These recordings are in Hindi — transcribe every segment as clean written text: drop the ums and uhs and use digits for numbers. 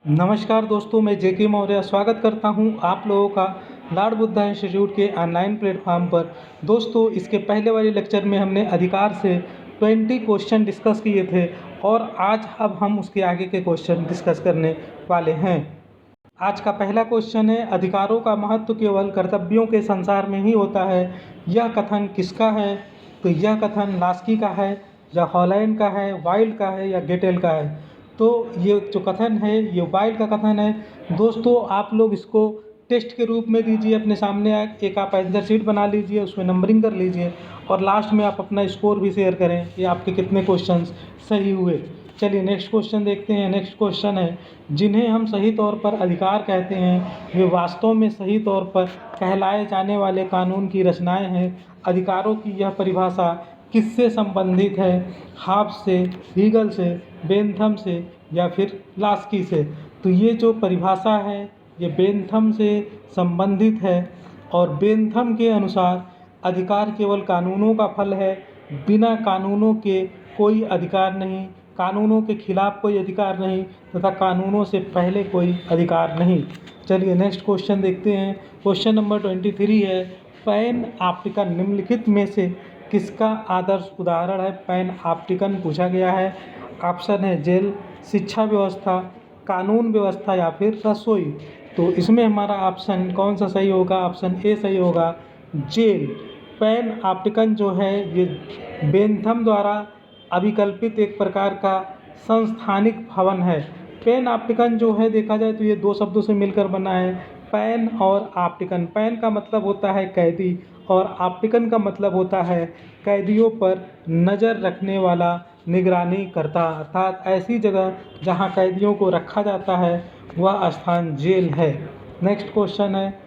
नमस्कार दोस्तों, मैं जेके मौर्य स्वागत करता हूं आप लोगों का लॉर्ड बुद्धा इंस्टीट्यूट के ऑनलाइन प्लेटफॉर्म पर। दोस्तों, इसके पहले वाले लेक्चर में हमने अधिकार से 20 क्वेश्चन डिस्कस किए थे और आज अब हम उसके आगे के क्वेश्चन डिस्कस करने वाले हैं। आज का पहला क्वेश्चन है, अधिकारों का महत्व केवल कर्तव्यों के संसार में ही होता है। यह कथन किसका है? तो यह कथन लास्की का है या हॉलैंड का है, वाइल्ड का है या गेटेल का है? तो ये जो कथन है ये वाइल्ड का कथन है। दोस्तों, आप लोग इसको टेस्ट के रूप में दीजिए अपने सामने, एक आप आंसर शीट बना लीजिए, उसमें नंबरिंग कर लीजिए और लास्ट में आप अपना स्कोर भी शेयर करें कि आपके कितने क्वेश्चंस सही हुए। चलिए नेक्स्ट क्वेश्चन देखते हैं। नेक्स्ट क्वेश्चन है, जिन्हें हम सही तौर पर अधिकार कहते हैं वे वास्तव में सही तौर पर कहलाए जाने वाले कानून की रचनाएं हैं। अधिकारों की यह परिभाषा किससे संबंधित है? हाब्स से, हीगल से, बेंथम से या फिर लास्की से? तो ये जो परिभाषा है ये बेंथम से संबंधित है और बेंथम के अनुसार अधिकार केवल कानूनों का फल है। बिना कानूनों के कोई अधिकार नहीं, कानूनों के खिलाफ कोई अधिकार नहीं तथा कानूनों से पहले कोई अधिकार नहीं। चलिए नेक्स्ट क्वेश्चन देखते हैं। क्वेश्चन नंबर 23 है, पैन ऑप्टिकन निम्नलिखित में से किसका आदर्श उदाहरण है? पैन ऑप्टिकन पूछा गया है। ऑप्शन है जेल, शिक्षा व्यवस्था, कानून व्यवस्था या फिर रसोई। तो इसमें हमारा ऑप्शन कौन सा सही होगा? ऑप्शन ए सही होगा, जेल। पैन ऑप्टिकन जो है ये बेंथम द्वारा अभिकल्पित एक प्रकार का संस्थानिक भवन है। पैन ऑप्टिकन जो है देखा जाए तो ये दो शब्दों से मिलकर बना है, पैन और ऑप्टिकन। पैन का मतलब होता है कैदी और ऑप्टिकन का मतलब होता है कैदियों पर नज़र रखने वाला, निगरानी करता, अर्थात ऐसी जगह जहां कैदियों को रखा जाता है वह स्थान जेल है। नेक्स्ट क्वेश्चन है,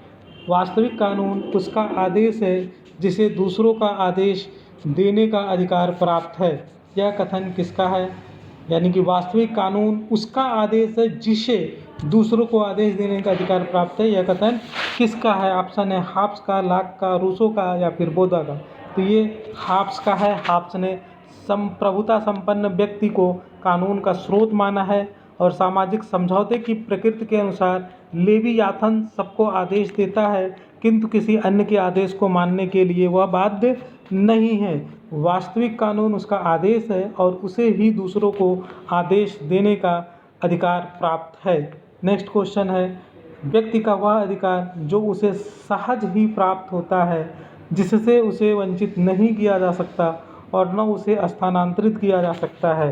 वास्तविक कानून उसका आदेश है जिसे दूसरों का आदेश देने का अधिकार प्राप्त है। यह कथन किसका है? यानी कि वास्तविक कानून उसका आदेश है जिसे दूसरों को आदेश देने का अधिकार प्राप्त है। यह कथन किसका है? ऑप्शन है हाब्स का, लॉक का, रूसो का या फिर बोधा का। तो ये हाब्स का है। हाब्स ने संप्रभुता संपन्न व्यक्ति को कानून का स्रोत माना है और सामाजिक समझौते की प्रकृति के अनुसार लेवियाथन सबको आदेश देता है किंतु किसी अन्य के आदेश को मानने के लिए वह बाध्य नहीं है। वास्तविक कानून उसका आदेश है और उसे ही दूसरों को आदेश देने का अधिकार प्राप्त है। नेक्स्ट क्वेश्चन है, व्यक्ति का वह अधिकार जो उसे सहज ही प्राप्त होता है, जिससे उसे वंचित नहीं किया जा सकता और न उसे स्थानांतरित किया जा सकता है।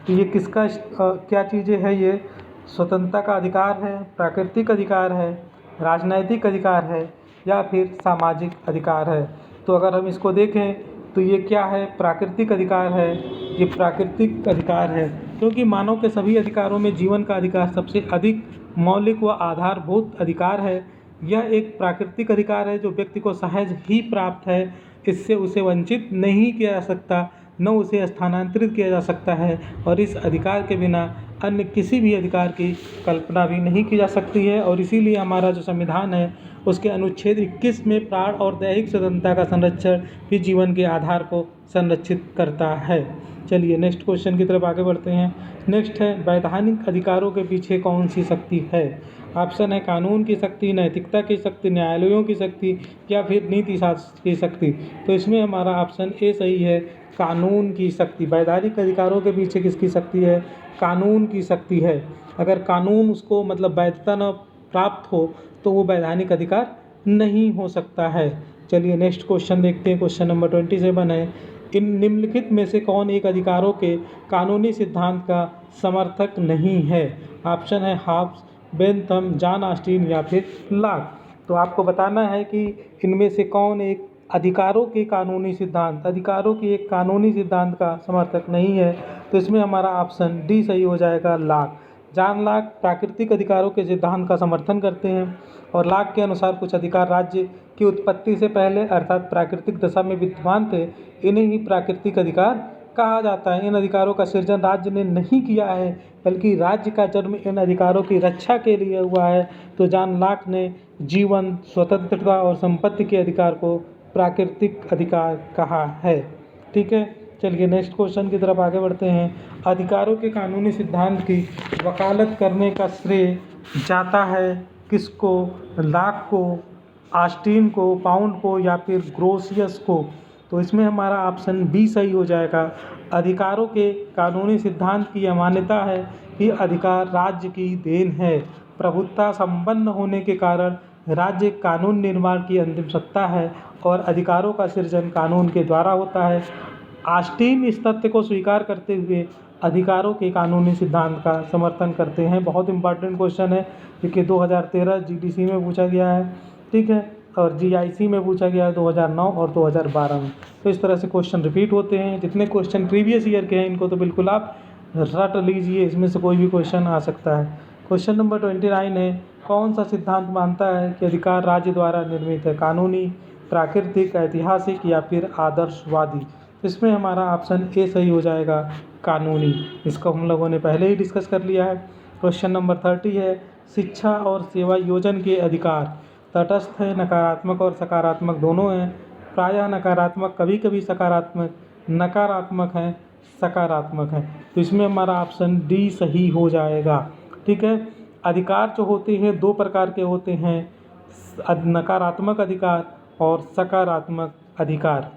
तो ये किसका क्या चीज़ें है? ये स्वतंत्रता का अधिकार है, प्राकृतिक अधिकार है, राजनैतिक अधिकार है या फिर सामाजिक अधिकार है। तो अगर हम इसको देखें तो ये क्या है? प्राकृतिक अधिकार है। ये प्राकृतिक अधिकार है क्योंकि मानव के सभी अधिकारों में जीवन का अधिकार सबसे अधिक मौलिक व आधारभूत अधिकार है। यह एक प्राकृतिक अधिकार है जो व्यक्ति को सहज ही प्राप्त है, इससे उसे वंचित नहीं किया जा सकता, न उसे स्थानांतरित किया जा सकता है और इस अधिकार के बिना अन्य किसी भी अधिकार की कल्पना भी नहीं की जा सकती है। और इसीलिए हमारा जो संविधान है उसके अनुच्छेद 21 में प्राण और दैहिक स्वतंत्रता का संरक्षण भी जीवन के आधार को संरक्षित करता है। चलिए नेक्स्ट क्वेश्चन की तरफ आगे बढ़ते हैं। नेक्स्ट है, वैधानिक अधिकारों के पीछे कौन सी शक्ति है? ऑप्शन है कानून की शक्ति, नैतिकता की शक्ति, न्यायालयों की शक्ति या फिर नीति शास्त्र की शक्ति। तो इसमें हमारा ऑप्शन ए सही है, कानून की शक्ति। वैधानिक अधिकारों के पीछे किसकी शक्ति है? कानून की शक्ति है। अगर कानून उसको मतलब वैधता न प्राप्त हो तो वो वैधानिक अधिकार नहीं हो सकता है। चलिए नेक्स्ट क्वेश्चन देखते हैं। क्वेश्चन नंबर 27 है, इन निम्नलिखित में से कौन एक अधिकारों के कानूनी सिद्धांत का समर्थक नहीं है? ऑप्शन है हाब्स, बेंथम, जॉन ऑस्टिन या फिर लॉक। तो आपको बताना है कि इनमें से कौन एक अधिकारों के कानूनी सिद्धांत, अधिकारों के एक कानूनी सिद्धांत का समर्थक नहीं है। तो इसमें हमारा ऑप्शन डी सही हो जाएगा, लॉक। जॉन लॉक प्राकृतिक अधिकारों के सिद्धांत का समर्थन करते हैं और लॉक के अनुसार कुछ अधिकार राज्य की उत्पत्ति से पहले अर्थात प्राकृतिक दशा में विद्यमान थे, इन्हें ही प्राकृतिक अधिकार कहा जाता है। इन अधिकारों का सृजन राज्य ने नहीं किया है बल्कि राज्य का जन्म इन अधिकारों की रक्षा के लिए हुआ है। तो जॉन लॉक ने जीवन, स्वतंत्रता और संपत्ति के अधिकार को प्राकृतिक अधिकार कहा है। ठीक है, चलिए नेक्स्ट क्वेश्चन की तरफ आगे बढ़ते हैं। अधिकारों के कानूनी सिद्धांत की वकालत करने का श्रेय जाता है किसको? लाक को, ऑस्टिन को, पाउंड को या फिर ग्रोसियस को? तो इसमें हमारा ऑप्शन बी सही हो जाएगा। अधिकारों के कानूनी सिद्धांत की यह मान्यता है कि अधिकार राज्य की देन है। प्रभुत्व संपन्न होने के कारण राज्य कानून निर्माण की अंतिम सत्ता है और अधिकारों का सृजन कानून के द्वारा होता है। ऑस्टिन इस तथ्य को स्वीकार करते हुए अधिकारों के कानूनी सिद्धांत का समर्थन करते हैं। बहुत इंपॉर्टेंट क्वेश्चन है क्योंकि 2013 जीडीसी में पूछा गया है, ठीक है, और जीआईसी में पूछा गया है 2009 और 2012 में। तो इस तरह से क्वेश्चन रिपीट होते हैं। जितने क्वेश्चन प्रीवियस ईयर के हैं इनको तो बिल्कुल आप रट लीजिए, इसमें से कोई भी क्वेश्चन आ सकता है। क्वेश्चन नंबर 29 है, कौन सा सिद्धांत मानता है कि अधिकार राज्य द्वारा निर्मित है? कानूनी, प्राकृतिक, ऐतिहासिक या फिर आदर्शवादी? इसमें हमारा ऑप्शन ए सही हो जाएगा, कानूनी। इसको हम लोगों ने पहले ही डिस्कस कर लिया है। क्वेश्चन नंबर 30 है, शिक्षा और सेवा योजन के अधिकार तटस्थ है, नकारात्मक और सकारात्मक दोनों हैं। प्रायः नकारात्मक, कभी कभी सकारात्मक, नकारात्मक है, सकारात्मक है। तो इसमें हमारा ऑप्शन डी सही हो जाएगा, ठीक है। अधिकार जो होते हैं दो प्रकार के होते हैं, नकारात्मक अधिकार और सकारात्मक अधिकार,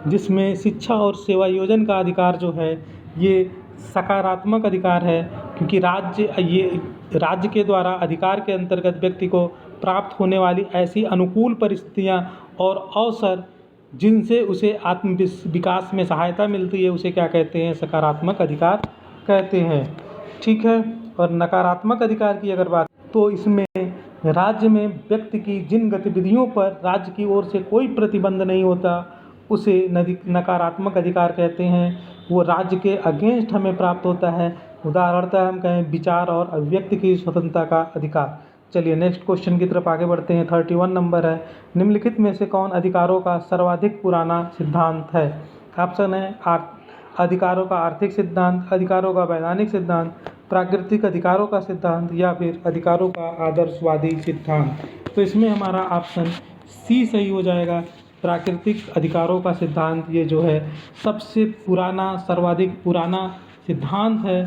जिसमें शिक्षा और सेवा योजन का अधिकार जो है ये सकारात्मक अधिकार है, क्योंकि राज्य के द्वारा अधिकार के अंतर्गत व्यक्ति को प्राप्त होने वाली ऐसी अनुकूल परिस्थितियां और अवसर जिनसे उसे आत्म विकास में सहायता मिलती है उसे क्या कहते हैं? सकारात्मक अधिकार कहते हैं, ठीक है। और नकारात्मक अधिकार की अगर बात, तो इसमें राज्य में व्यक्ति की जिन गतिविधियों पर राज्य की ओर से कोई प्रतिबंध नहीं होता उसे नकारात्मक अधिकार कहते हैं। वो राज्य के अगेंस्ट हमें प्राप्त होता है। उदाहरणतः हम कहें विचार और अभिव्यक्ति की स्वतंत्रता का अधिकार। चलिए नेक्स्ट क्वेश्चन की तरफ आगे बढ़ते हैं। 31 नंबर है, निम्नलिखित में से कौन अधिकारों का सर्वाधिक पुराना सिद्धांत है? ऑप्शन है अधिकारों का आर्थिक सिद्धांत, अधिकारों का वैधानिक सिद्धांत, प्राकृतिक अधिकारों का सिद्धांत या फिर अधिकारों का आदर्शवादी सिद्धांत। तो इसमें हमारा ऑप्शन सी सही हो जाएगा, प्राकृतिक अधिकारों का सिद्धांत। ये जो है सबसे पुराना, सर्वाधिक पुराना सिद्धांत है,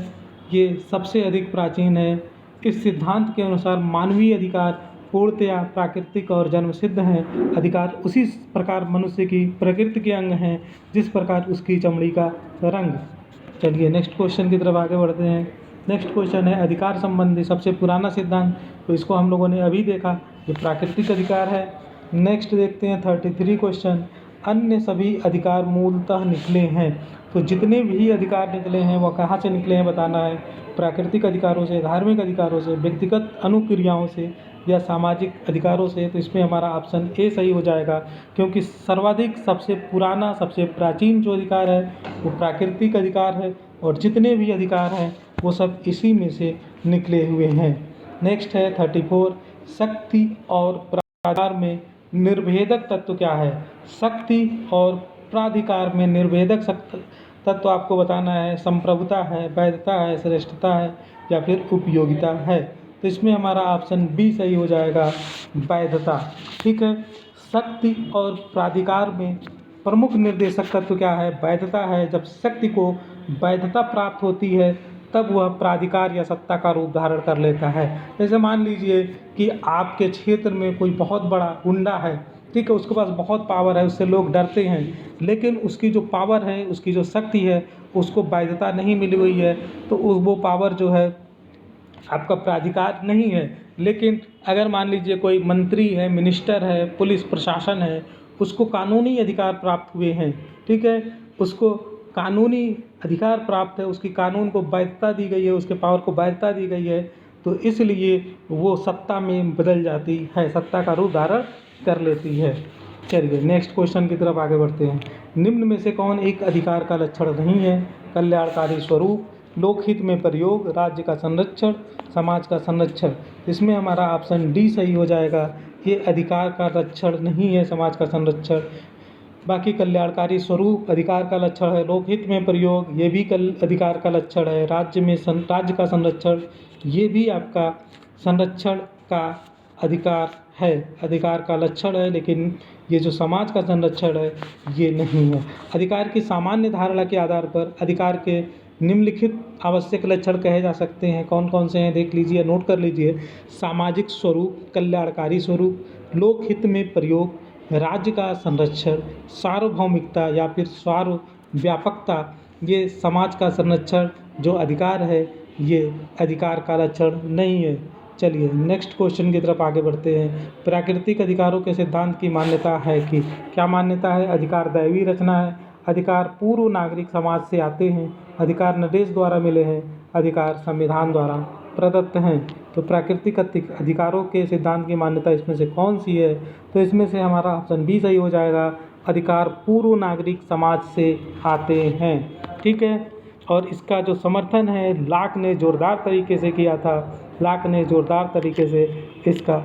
ये सबसे अधिक प्राचीन है। इस सिद्धांत के अनुसार मानवीय अधिकार पूर्णतया प्राकृतिक और जन्मसिद्ध हैं। अधिकार उसी प्रकार मनुष्य की प्रकृति के अंग हैं जिस प्रकार उसकी चमड़ी का रंग। चलिए नेक्स्ट क्वेश्चन की तरफ आगे बढ़ते हैं। नेक्स्ट क्वेश्चन है, अधिकार संबंधी सबसे पुराना सिद्धांत। तो इसको हम लोगों ने अभी देखा, ये प्राकृतिक अधिकार है। नेक्स्ट देखते हैं 33 क्वेश्चन, अन्य सभी अधिकार मूलतः निकले हैं। तो जितने भी अधिकार निकले हैं वह कहाँ से निकले हैं बताना है। प्राकृतिक अधिकारों से, धार्मिक अधिकारों से, व्यक्तिगत अनुक्रियाओं से या सामाजिक अधिकारों से। तो इसमें हमारा ऑप्शन ए सही हो जाएगा, क्योंकि सर्वाधिक, सबसे पुराना, सबसे प्राचीन जो अधिकार है वो प्राकृतिक अधिकार है और जितने भी अधिकार हैं वो सब इसी में से निकले हुए हैं। नेक्स्ट है 34, शक्ति और प्राधिकार में निर्भेदक तत्व क्या है? शक्ति और प्राधिकार में निर्भेदक तत्व आपको बताना है। संप्रभुता है, वैधता है, श्रेष्ठता है या फिर उपयोगिता है। तो इसमें हमारा ऑप्शन बी सही हो जाएगा, वैधता, ठीक है। शक्ति और प्राधिकार में प्रमुख निर्देशक तत्व क्या है? वैधता है। जब शक्ति को वैधता प्राप्त होती है तब वह प्राधिकार या सत्ता का रूप धारण कर लेता है। जैसे मान लीजिए कि आपके क्षेत्र में कोई बहुत बड़ा गुंडा है, ठीक है, उसके पास बहुत पावर है, उससे लोग डरते हैं, लेकिन उसकी जो पावर है, उसकी जो शक्ति है, उसको वैधता नहीं मिली हुई है, तो वो पावर जो है आपका प्राधिकार नहीं है। लेकिन अगर मान लीजिए कोई मंत्री है, मिनिस्टर है, पुलिस प्रशासन है, उसको कानूनी अधिकार प्राप्त हुए हैं, ठीक है, उसको कानूनी अधिकार प्राप्त है, उसकी कानून को वैधता दी गई है, उसके पावर को वैधता दी गई है, तो इसलिए वो सत्ता में बदल जाती है, सत्ता का रूप धारण कर लेती है। चलिए नेक्स्ट क्वेश्चन की तरफ आगे बढ़ते हैं। निम्न में से कौन एक अधिकार का लक्षण नहीं है? कल्याणकारी स्वरूप, लोकहित में प्रयोग, राज्य का संरक्षण, समाज का संरक्षण। इसमें हमारा ऑप्शन डी सही हो जाएगा, ये अधिकार का लक्षण नहीं है, समाज का संरक्षण। बाकी कल्याणकारी स्वरूप अधिकार का लक्षण है, लोकहित में प्रयोग ये भी अधिकार का लक्षण है, राज्य का संरक्षण ये भी आपका संरक्षण का अधिकार है, अधिकार का लक्षण है, लेकिन ये जो समाज का संरक्षण है ये नहीं है। अधिकार की सामान्य धारणा के आधार पर अधिकार के निम्नलिखित आवश्यक लक्षण कहे जा सकते हैं। कौन कौन से हैं देख लीजिए, नोट कर लीजिए। सामाजिक स्वरूप, कल्याणकारी स्वरूप, लोकहित में प्रयोग, राज्य का संरक्षण, सार्वभौमिकता या फिर सार्वव्यापकता। ये समाज का संरक्षण जो अधिकार है ये अधिकार का लक्षण नहीं है। चलिए नेक्स्ट क्वेश्चन की तरफ आगे बढ़ते हैं। प्राकृतिक अधिकारों के सिद्धांत की मान्यता है कि क्या मान्यता है? अधिकार दैवीय रचना है, अधिकार पूर्व नागरिक समाज से आते हैं, अधिकार निर्देश द्वारा मिले हैं, अधिकार संविधान द्वारा प्रदत्त हैं। तो प्राकृतिक अधिकारों के सिद्धांत की मान्यता इसमें से कौन सी है? तो इसमें से हमारा ऑप्शन बी सही हो जाएगा, अधिकार पूर्व नागरिक समाज से आते हैं। ठीक है, और इसका जो समर्थन है लॉक ने जोरदार तरीके से किया था। लॉक ने जोरदार तरीके से इसका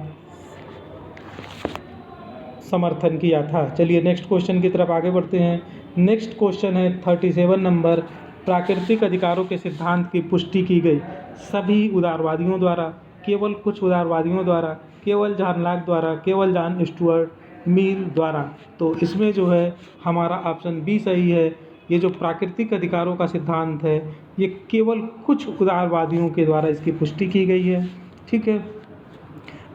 समर्थन किया था। चलिए नेक्स्ट क्वेश्चन की तरफ आगे बढ़ते हैं। नेक्स्ट क्वेश्चन है 37 नंबर। प्राकृतिक अधिकारों के सिद्धांत की पुष्टि की गई सभी उदारवादियों द्वारा, केवल कुछ उदारवादियों द्वारा, केवल जॉन लॉक द्वारा, केवल जॉन स्टुअर्ट मिल द्वारा। तो इसमें जो है हमारा ऑप्शन बी सही है। ये जो प्राकृतिक अधिकारों का सिद्धांत है ये केवल कुछ उदारवादियों के द्वारा इसकी पुष्टि की गई है। ठीक है,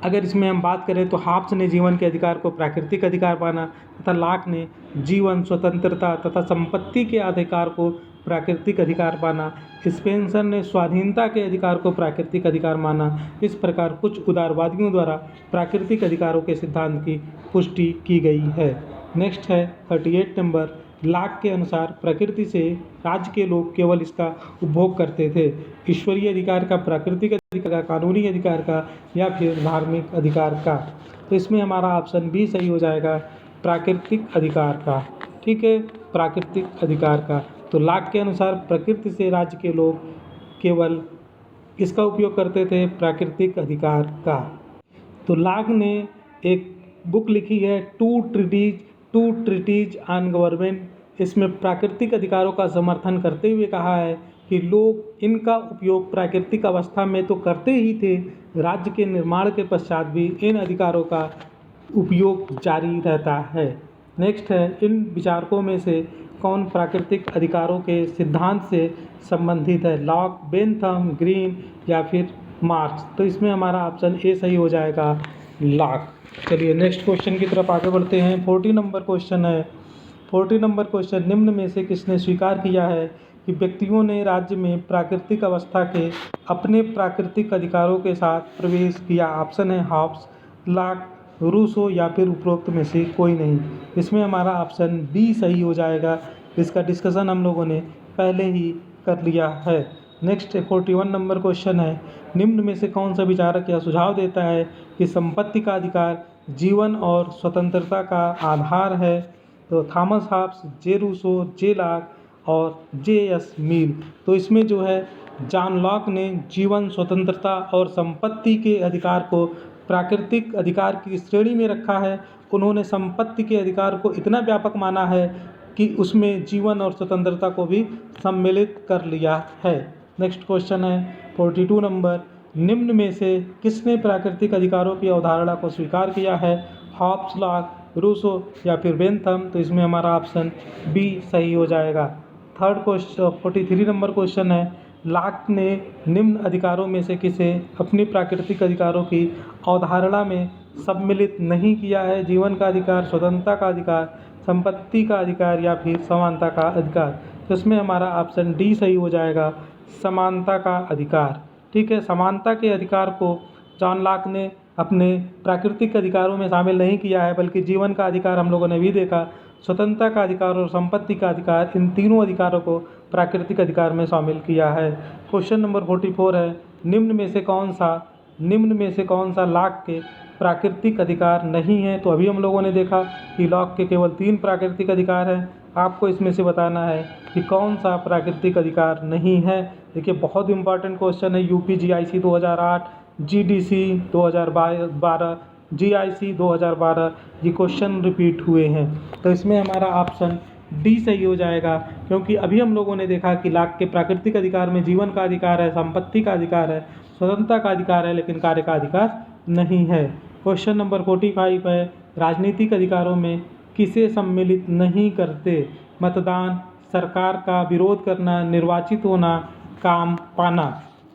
अगर इसमें हम बात करें तो हॉब्स ने जीवन के अधिकार को प्राकृतिक अधिकार माना तथा लॉक ने जीवन, स्वतंत्रता तथा संपत्ति के अधिकार को प्राकृतिक अधिकार माना। स्पेंसर ने स्वाधीनता के अधिकार को प्राकृतिक अधिकार माना। इस प्रकार कुछ उदारवादियों द्वारा प्राकृतिक अधिकारों के सिद्धांत की पुष्टि की गई है। नेक्स्ट है 38 नंबर। लॉक के अनुसार प्रकृति से राज्य के लोग केवल इसका उपभोग करते थे। ईश्वरीय अधिकार का, प्राकृतिक अधिकार का, कानूनी अधिकार का या फिर धार्मिक अधिकार का। तो इसमें हमारा ऑप्शन बी सही हो जाएगा, प्राकृतिक अधिकार का। ठीक है, प्राकृतिक अधिकार का। तो लॉक के अनुसार प्रकृति से राज्य के लोग केवल किसका उपयोग करते थे? प्राकृतिक अधिकार का। तो लॉक ने एक बुक लिखी है टू ट्रिटीज ऑन गवर्नमेंट। इसमें प्राकृतिक अधिकारों का समर्थन करते हुए कहा है कि लोग इनका उपयोग प्राकृतिक अवस्था में तो करते ही थे, राज्य के निर्माण के पश्चात भी इन अधिकारों का उपयोग जारी रहता है। नेक्स्ट है, इन विचारकों में से कौन प्राकृतिक अधिकारों के सिद्धांत से संबंधित है? लॉक, बेंथम, ग्रीन या फिर मार्क्स। तो इसमें हमारा ऑप्शन ए सही हो जाएगा, लॉक। चलिए नेक्स्ट क्वेश्चन की तरफ आगे बढ़ते हैं। 40 नंबर क्वेश्चन है। 40 नंबर क्वेश्चन, निम्न में से किसने स्वीकार किया है कि व्यक्तियों ने राज्य में प्राकृतिक अवस्था के अपने प्राकृतिक अधिकारों के साथ प्रवेश किया? ऑप्शन है हॉब्स, लॉक, रूसो या फिर उपरोक्त में से कोई नहीं। इसमें हमारा ऑप्शन बी सही हो जाएगा। इसका डिस्कशन हम लोगों ने पहले ही कर लिया है। नेक्स्ट 41 नंबर क्वेश्चन है, निम्न में से कौन सा विचारक यह सुझाव देता है कि संपत्ति का अधिकार जीवन और स्वतंत्रता का आधार है? तो थॉमस हॉब्स, जे रूसो, जे लॉक और जे एस मिल। तो इसमें जो है जॉन लॉक ने जीवन, स्वतंत्रता और संपत्ति के अधिकार को प्राकृतिक अधिकार की श्रेणी में रखा है। उन्होंने संपत्ति के अधिकार को इतना व्यापक माना है कि उसमें जीवन और स्वतंत्रता को भी सम्मिलित कर लिया है। नेक्स्ट क्वेश्चन है 42 नंबर, निम्न में से किसने प्राकृतिक अधिकारों की अवधारणा को स्वीकार किया है? हॉब्स, लॉक, रूसो या फिर बेंथम। तो इसमें हमारा ऑप्शन बी सही हो जाएगा। थर्ड क्वेश्चन 43 नंबर क्वेश्चन है, लॉक ने निम्न अधिकारों में से किसे अपनी प्राकृतिक अधिकारों की अवधारणा में सम्मिलित नहीं किया है? जीवन का अधिकार, स्वतंत्रता का अधिकार, संपत्ति का अधिकार या फिर समानता का अधिकार। तो इसमें हमारा ऑप्शन डी सही हो जाएगा, समानता का अधिकार। ठीक है, समानता के अधिकार को जॉन लॉक ने अपने प्राकृतिक अधिकारों में शामिल नहीं किया है, बल्कि जीवन का अधिकार हम लोगों ने भी देखा, स्वतंत्रता का अधिकार और संपत्ति का अधिकार, इन तीनों अधिकारों को प्राकृतिक अधिकार में शामिल किया है। क्वेश्चन नंबर 44 है, निम्न में से कौन सा लॉक के प्राकृतिक अधिकार नहीं है? तो अभी हम लोगों ने देखा कि लॉक के केवल 3 प्राकृतिक अधिकार हैं। आपको इसमें से बताना है कि कौन सा प्राकृतिक अधिकार नहीं है। देखिए बहुत इंपॉर्टेंट क्वेश्चन है, यूपी जीआईसी 2008, जीडीसी 2012, जीआईसी 2012, ये क्वेश्चन रिपीट हुए हैं। तो इसमें हमारा ऑप्शन डी सही हो जाएगा, क्योंकि अभी हम लोगों ने देखा कि लॉक के प्राकृतिक अधिकार में जीवन का अधिकार है, संपत्ति का अधिकार है, स्वतंत्रता का अधिकार है, लेकिन कार्य का अधिकार नहीं है। क्वेश्चन नंबर 45 है, राजनीतिक अधिकारों में किसे सम्मिलित नहीं करते? मतदान, सरकार का विरोध करना, निर्वाचित होना, काम पाना।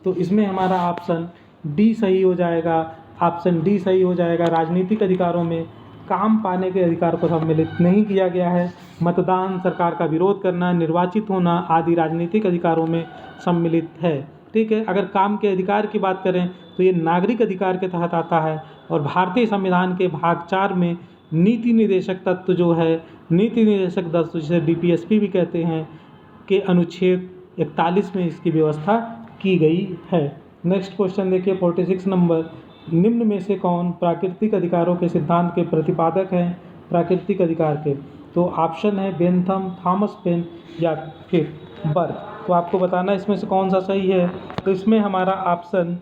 तो इसमें हमारा ऑप्शन डी सही हो जाएगा। ऑप्शन डी सही हो जाएगा। राजनीतिक अधिकारों में काम पाने के अधिकार को सम्मिलित नहीं किया गया है। मतदान, सरकार का विरोध करना, निर्वाचित होना आदि राजनीतिक अधिकारों में सम्मिलित है। ठीक है। अगर काम के अधिकार की बात करें तो ये नागरिक अधिकार के तहत आता है और भारतीय संविधान के भाग 4 में नीति निर्देशक तत्व जो है, नीति निर्देशक तत्व जिसे DPSP भी कहते हैं, के अनुच्छेद 41 में इसकी व्यवस्था की गई है। नेक्स्ट क्वेश्चन देखिए 46 नंबर। निम्न में से कौन प्राकृतिक अधिकारों के सिद्धांत के प्रतिपादक हैं? प्राकृतिक अधिकार के तो ऑप्शन है बेंथम, थॉमस पेन या फिर बर्क। तो आपको बताना इसमें से कौन सा सही है। तो इसमें हमारा ऑप्शन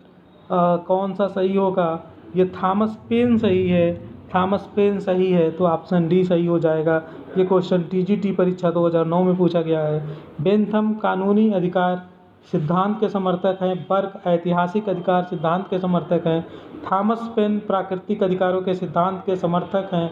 कौन सा सही होगा? ये थॉमस पेन सही है। थॉमस पेन सही है तो ऑप्शन डी सही हो जाएगा। ये क्वेश्चन TGT परीक्षा 2009 में पूछा गया है। बेंथम कानूनी अधिकार सिद्धांत के समर्थक हैं। बर्क ऐतिहासिक अधिकार सिद्धांत के समर्थक हैं। थॉमस पेन प्राकृतिक अधिकारों के सिद्धांत के समर्थक हैं।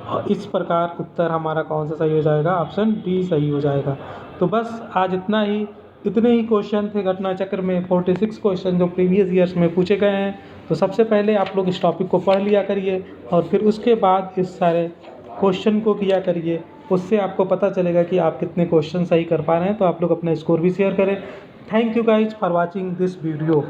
और इस प्रकार उत्तर हमारा कौन सा सही हो जाएगा? ऑप्शन डी सही हो जाएगा। तो बस आज इतने ही क्वेश्चन थे घटना चक्र में। 46 क्वेश्चन जो प्रीवियस ईयर्स में पूछे गए हैं। तो सबसे पहले आप लोग इस टॉपिक को पढ़ लिया करिए और फिर उसके बाद इस सारे क्वेश्चन को किया करिए। उससे आपको पता चलेगा कि आप कितने क्वेश्चन सही कर पा रहे हैं। तो आप लोग अपना स्कोर भी शेयर करें। Thank you guys for watching this video.